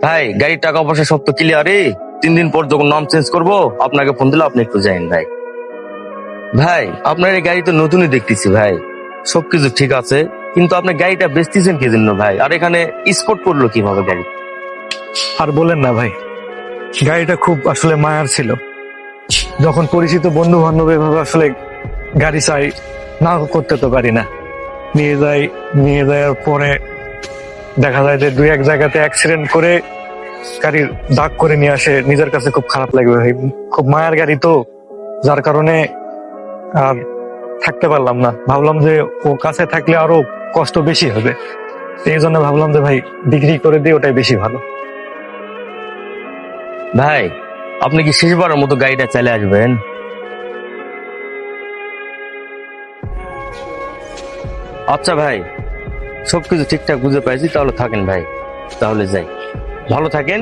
ভাই গাড়ির টাকা পয়সা সব তো ক্লিয়ারই, 3 দিন পর যখন নাম চেঞ্জ করবো আপনাকে ফোন দিলে আপনি একটু যাইন ভাই। ভাই আপনার এই গাড়ি তো নতুনই দেখতেছি ভাই, সবকিছু ঠিক আছে, কিন্তু আপনি গাড়িটা বেচতেছেন কি জন্য ভাই? আর এখানে স্পট করলো কিভাবে গাড়ি? আর বলেন না ভাই, গাড়িটা খুব আসলে মায়ার ছিল। যখন পরিচিত বন্ধু বান্ধব এভাবে আসলে গাড়ি চাই, না করতে তো পারি না। নিয়ে যাওয়ার পরে দেখা যায় যে দুই এক জায়গাতে অ্যাক্সিডেন্ট করে গাড়ির দাগ করে নিয়ে আসে, নিজের কাছে খুব খারাপ লাগবে ভাই। খুব মায়ার গাড়ি তো, যার কারণে আর থাকতে পারলাম না। ভাবলাম যে ও কাছে থাকলে আরো কষ্ট বেশি হবে, এই জন্য ভাবলাম যে ভাই বিক্রি করে দিই, ওটাই বেশি ভালো। ভাই আপনি কি শেষবারের মতো গাড়িটা চালিয়ে আসবেন? আচ্ছা ভাই, সবকিছু ঠিকঠাক বুঝে পাইছি, তাহলে থাকেন ভাই, তাহলে যাই, ভালো থাকেন।